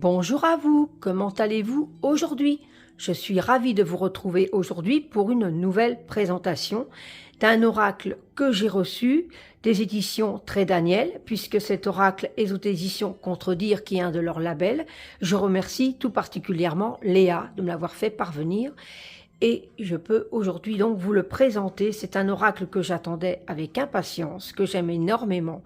Bonjour à vous, comment allez-vous aujourd'hui? Je suis ravie de vous retrouver aujourd'hui pour une nouvelle présentation d'un oracle que j'ai reçu des éditions Très Daniel, puisque cet oracle est aux éditions Contredire qui est un de leurs labels. Je remercie tout particulièrement Léa de me l'avoir fait parvenir. Et je peux aujourd'hui donc vous le présenter. C'est un oracle que j'attendais avec impatience, que j'aime énormément,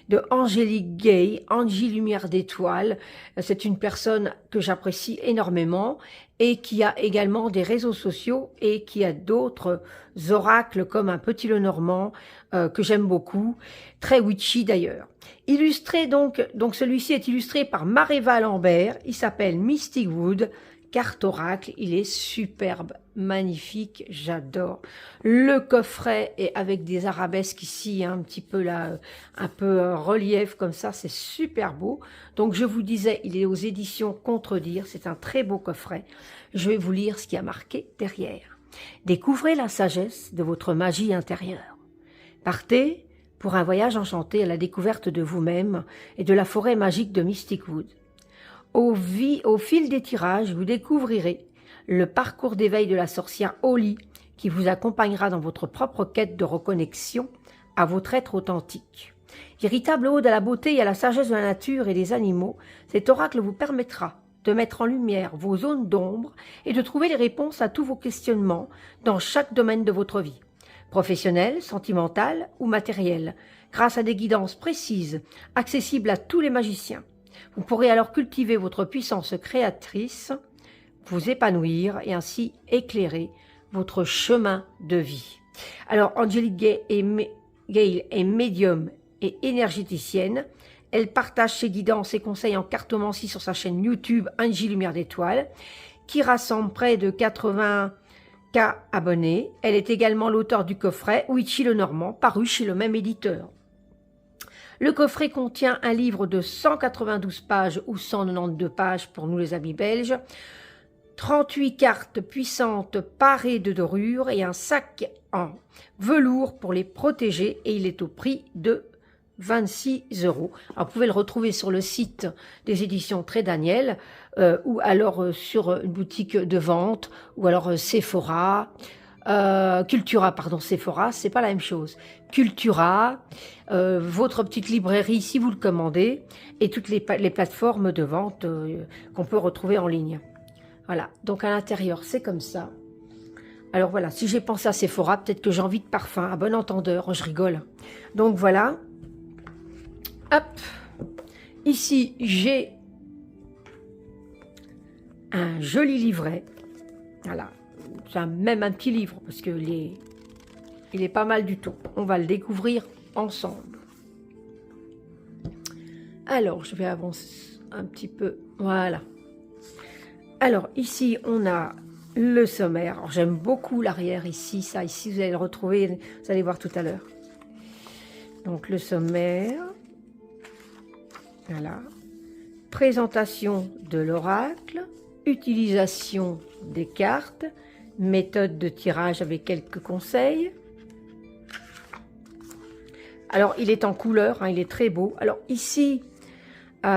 de Angélique Gay, Angie Lumière d'Étoile. C'est une personne que j'apprécie énormément et qui a également des réseaux sociaux et qui a d'autres oracles comme un Petit Lenormand que j'aime beaucoup, très witchy d'ailleurs. Illustré donc celui-ci est illustré par Maréva Lambert, il s'appelle Mystic Wood. Carte oracle, il est superbe, magnifique, j'adore. Le coffret est avec des arabesques ici, un petit peu là, un peu relief comme ça, c'est super beau. Donc je vous disais, il est aux éditions Contredire, c'est un très beau coffret. Je vais vous lire ce qui a marqué derrière. Découvrez la sagesse de votre magie intérieure. Partez pour un voyage enchanté à la découverte de vous-même et de la forêt magique de Mystic Wood. Au fil des tirages, vous découvrirez le parcours d'éveil de la sorcière Holly qui vous accompagnera dans votre propre quête de reconnexion à votre être authentique. Véritable ode à la beauté et à la sagesse de la nature et des animaux, cet oracle vous permettra de mettre en lumière vos zones d'ombre et de trouver les réponses à tous vos questionnements dans chaque domaine de votre vie, professionnel, sentimental ou matériel, grâce à des guidances précises, accessibles à tous les magiciens. Vous pourrez alors cultiver votre puissance créatrice, vous épanouir et ainsi éclairer votre chemin de vie. Alors, Angélique Gay est médium et énergéticienne. Elle partage ses guidances et conseils en cartomancie sur sa chaîne YouTube Angie Lumière d'Étoile, qui rassemble près de 80K abonnés. Elle est également l'auteur du coffret Witchy Lenormand, paru chez le même éditeur. Le coffret contient un livre de 192 pages ou 192 pages pour nous les amis belges, 38 cartes puissantes parées de dorures et un sac en velours pour les protéger et il est au prix de 26 €. Alors, vous pouvez le retrouver sur le site des éditions Très Daniel ou alors sur une boutique de vente ou alors Sephora. Cultura, pardon, Sephora, c'est pas la même chose. Cultura, votre petite librairie si vous le commandez, et toutes les plateformes de vente qu'on peut retrouver en ligne. Voilà, donc à l'intérieur, c'est comme ça. Alors voilà, si j'ai pensé à Sephora, peut-être que j'ai envie de parfum, à bon entendeur, je rigole. Donc voilà. Hop. Ici, j'ai un joli livret. Voilà. C'est même un petit livre parce que il est pas mal du tout. On va le découvrir ensemble. Alors, je vais avancer un petit peu. Voilà. Alors, ici, on a le sommaire. J'aime beaucoup l'arrière ici. Ça, ici, vous allez le retrouver. Vous allez voir tout à l'heure. Donc, le sommaire. Voilà. Présentation de l'oracle. Utilisation des cartes. Méthode de tirage avec quelques conseils. Alors, il est en couleur, hein, il est très beau. Alors, ici, vous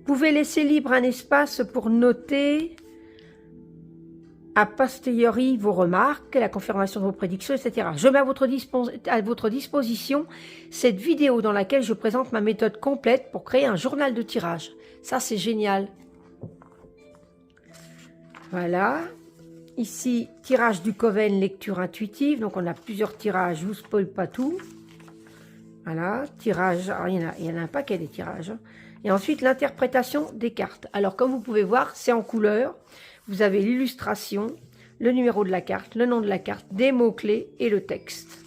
pouvez laisser libre un espace pour noter a posteriori vos remarques, la confirmation de vos prédictions, etc. Je mets à votre disposition cette vidéo dans laquelle je présente ma méthode complète pour créer un journal de tirage. Ça, c'est génial. Voilà, ici, tirage du Coven, lecture intuitive. Donc, on a plusieurs tirages, je ne vous spoil pas tout. Voilà, tirage, alors, il y en a un paquet des tirages. Et ensuite, l'interprétation des cartes. Alors, comme vous pouvez voir, c'est en couleur. Vous avez l'illustration, le numéro de la carte, le nom de la carte, des mots-clés et le texte.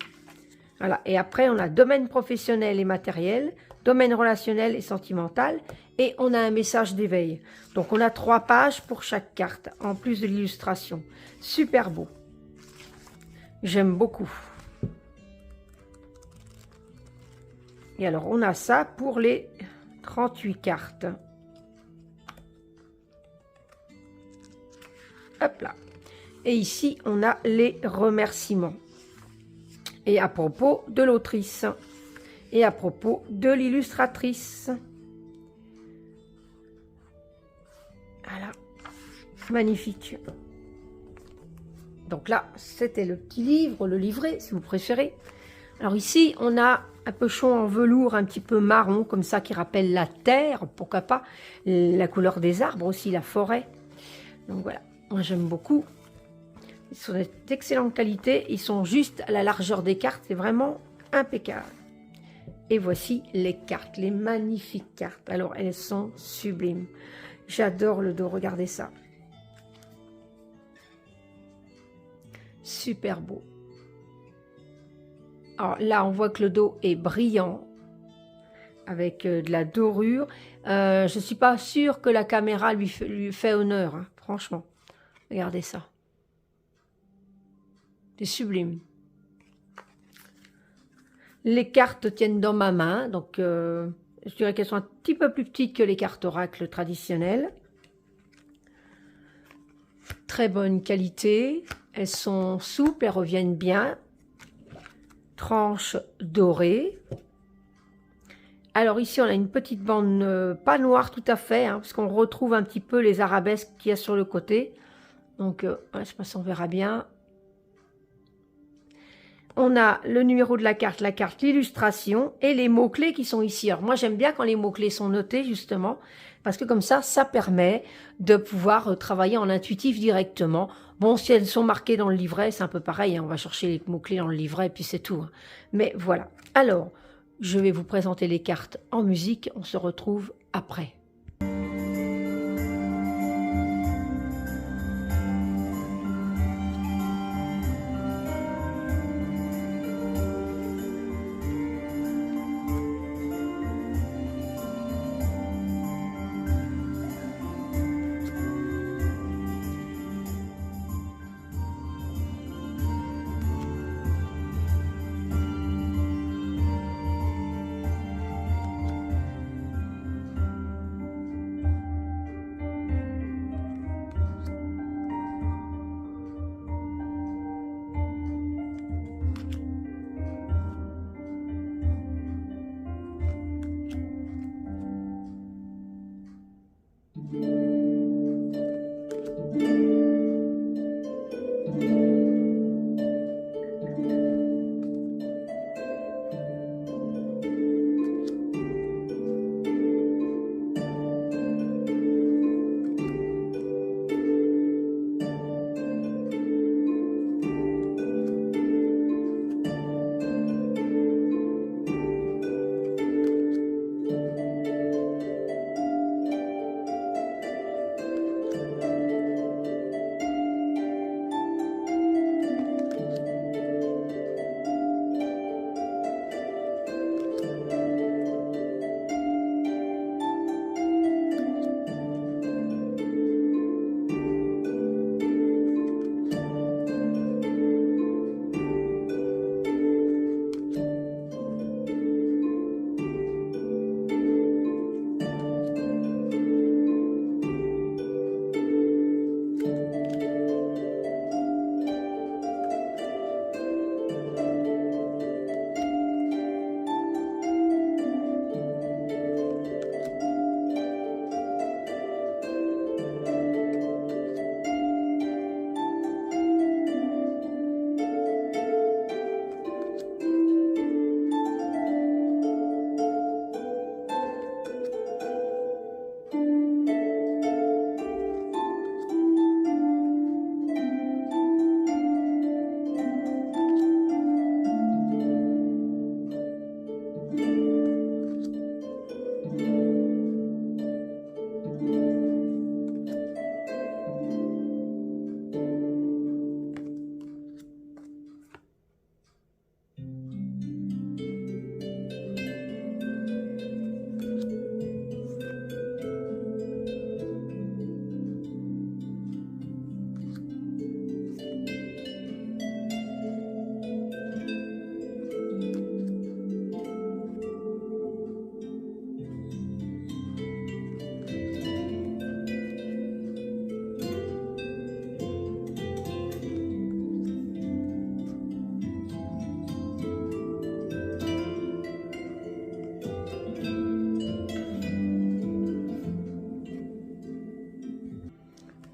Voilà, et après, on a domaine professionnel et matériel, domaine relationnel et sentimental, et on a un message d'éveil. Donc, on a 3 pages pour chaque carte, en plus de l'illustration. Super beau. J'aime beaucoup. Et alors, on a ça pour les 38 cartes. Hop là. Et ici, on a les remerciements. Et à propos de l'autrice. Et à propos de l'illustratrice. Magnifique. Donc là, c'était le petit livre, le livret, si vous préférez. Alors ici, on a un pochon en velours un petit peu marron, comme ça, qui rappelle la terre, pourquoi pas, la couleur des arbres aussi, la forêt. Donc voilà, moi j'aime beaucoup. Ils sont d'excellente qualité, ils sont juste à la largeur des cartes, c'est vraiment impeccable. Et voici les cartes, les magnifiques cartes. Alors, elles sont sublimes. J'adore le dos, regardez ça. Super beau. Alors là, on voit que le dos est brillant, avec de la dorure. Je ne suis pas sûre que la caméra lui fait honneur, hein, franchement. Regardez ça. C'est sublime. Les cartes tiennent dans ma main, donc je dirais qu'elles sont un petit peu plus petites que les cartes oracle traditionnelles. Très bonne qualité. Elles sont souples, elles reviennent bien. Tranche dorée. Alors ici, on a une petite bande, pas noire tout à fait, hein, parce qu'on retrouve un petit peu les arabesques qu'il y a sur le côté. Donc, je ne sais pas si on verra bien. On a le numéro de la carte, l'illustration et les mots-clés qui sont ici. Alors moi, j'aime bien quand les mots-clés sont notés, justement, parce que comme ça permet de pouvoir travailler en intuitif directement. Bon, si elles sont marquées dans le livret, c'est un peu pareil, hein, on va chercher les mots-clés dans le livret et puis c'est tout. Hein. Mais voilà. Alors, je vais vous présenter les cartes en musique. On se retrouve après.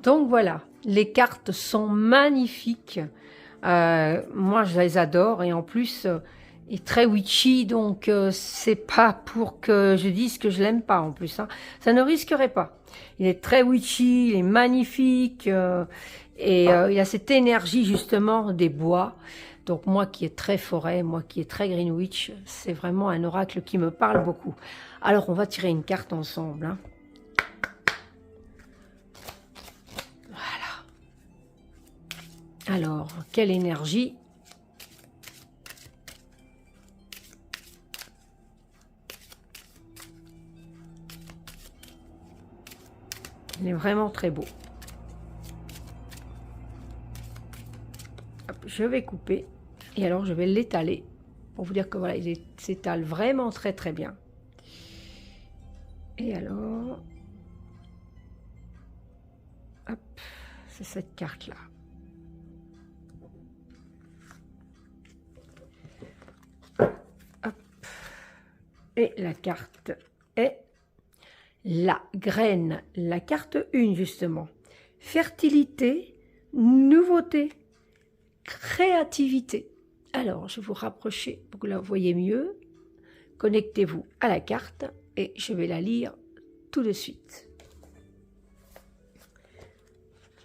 Donc voilà, les cartes sont magnifiques. Moi, je les adore et en plus, il est très witchy, donc c'est pas pour que je dise que je l'aime pas en plus. Hein. Ça ne risquerait pas. Il est très witchy, il est magnifique et il a cette énergie justement des bois. Donc moi qui est très forêt, moi qui est très Greenwich, c'est vraiment un oracle qui me parle beaucoup. Alors on va tirer une carte ensemble. Hein. Alors, quelle énergie? Il est vraiment très beau. Hop, je vais couper et alors je vais l'étaler pour vous dire que voilà, il s'étale vraiment très très bien. Et alors, hop, c'est cette carte-là. Et la carte est la graine, la carte 1 justement. Fertilité, nouveauté, créativité. Alors, je vais vous rapprocher pour que vous la voyez mieux. Connectez-vous à la carte et je vais la lire tout de suite.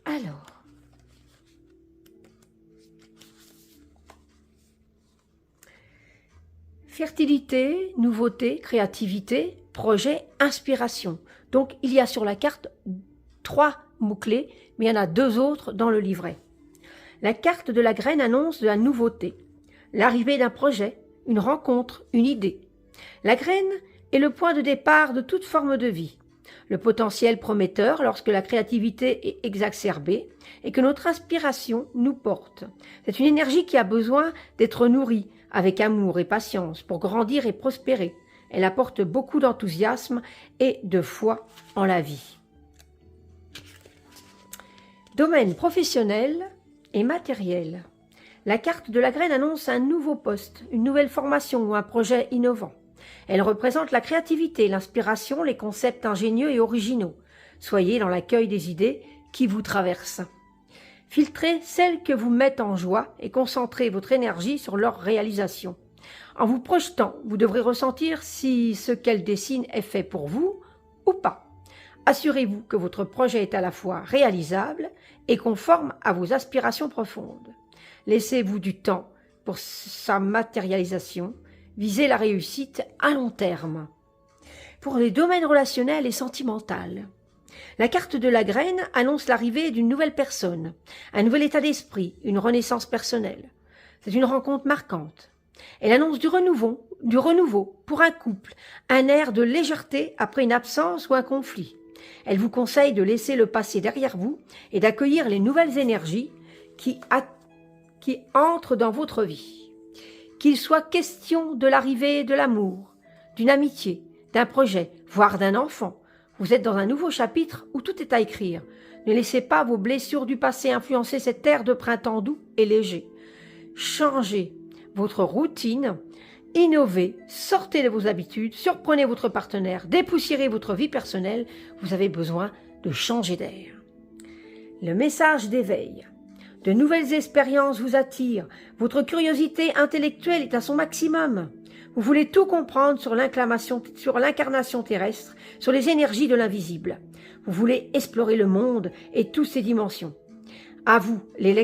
Alors, fertilité, nouveauté, créativité, projet, inspiration. Donc, il y a sur la carte 3 mots-clés, mais il y en a 2 autres dans le livret. La carte de la graine annonce de la nouveauté, l'arrivée d'un projet, une rencontre, une idée. La graine est le point de départ de toute forme de vie. Le potentiel prometteur lorsque la créativité est exacerbée et que notre inspiration nous porte. C'est une énergie qui a besoin d'être nourrie, avec amour et patience pour grandir et prospérer. Elle apporte beaucoup d'enthousiasme et de foi en la vie. Domaine professionnel et matériel. La carte de la graine annonce un nouveau poste, une nouvelle formation ou un projet innovant. Elle représente la créativité, l'inspiration, les concepts ingénieux et originaux. Soyez dans l'accueil des idées qui vous traversent. Filtrez celles que vous mettent en joie et concentrez votre énergie sur leur réalisation. En vous projetant, vous devrez ressentir si ce qu'elle dessine est fait pour vous ou pas. Assurez-vous que votre projet est à la fois réalisable et conforme à vos aspirations profondes. Laissez-vous du temps pour sa matérialisation. Visez la réussite à long terme. Pour les domaines relationnels et sentimentaux, la carte de la graine annonce l'arrivée d'une nouvelle personne, un nouvel état d'esprit, une renaissance personnelle. C'est une rencontre marquante. Elle annonce du renouveau pour un couple, un air de légèreté après une absence ou un conflit. Elle vous conseille de laisser le passé derrière vous et d'accueillir les nouvelles énergies qui entrent dans votre vie. Qu'il soit question de l'arrivée de l'amour, d'une amitié, d'un projet, voire d'un enfant, vous êtes dans un nouveau chapitre où tout est à écrire. Ne laissez pas vos blessures du passé influencer cet air de printemps doux et léger. Changez votre routine, innovez, sortez de vos habitudes, surprenez votre partenaire, dépoussiérez votre vie personnelle. Vous avez besoin de changer d'air. Le message d'éveil. De nouvelles expériences vous attirent. Votre curiosité intellectuelle est à son maximum. Vous voulez tout comprendre sur l'incarnation terrestre, sur les énergies de l'invisible. Vous voulez explorer le monde et toutes ses dimensions. À vous les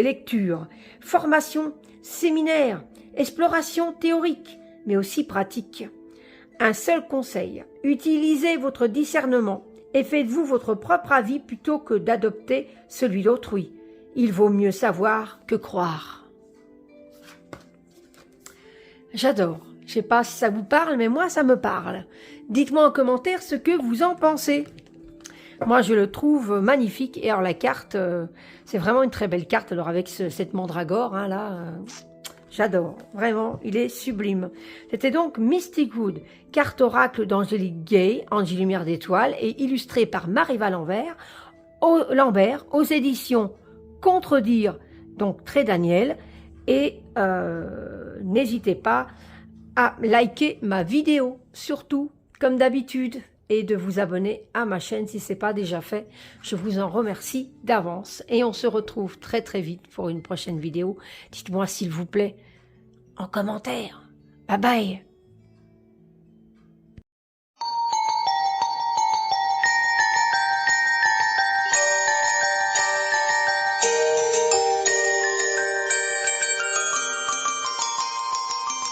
lectures, formations, séminaires, explorations théoriques, mais aussi pratiques. Un seul conseil, utilisez votre discernement et faites-vous votre propre avis plutôt que d'adopter celui d'autrui. Il vaut mieux savoir que croire. J'adore. Je ne sais pas si ça vous parle, mais moi, ça me parle. Dites-moi en commentaire ce que vous en pensez. Moi, je le trouve magnifique. Et alors, la carte, c'est vraiment une très belle carte. Alors, avec cette mandragore, hein, là, j'adore. Vraiment, il est sublime. C'était donc Mystic Wood, carte oracle d'Angélique Gay, Ange Lumière d'étoiles, et illustrée par Marie-Va Lambert, aux éditions Contredire, donc Très Daniel. Et n'hésitez pas à liker ma vidéo, surtout, comme d'habitude. et de vous abonner à ma chaîne si ce n'est pas déjà fait. Je vous en remercie d'avance et on se retrouve très très vite pour une prochaine vidéo. Dites-moi s'il vous plaît en commentaire. Bye bye.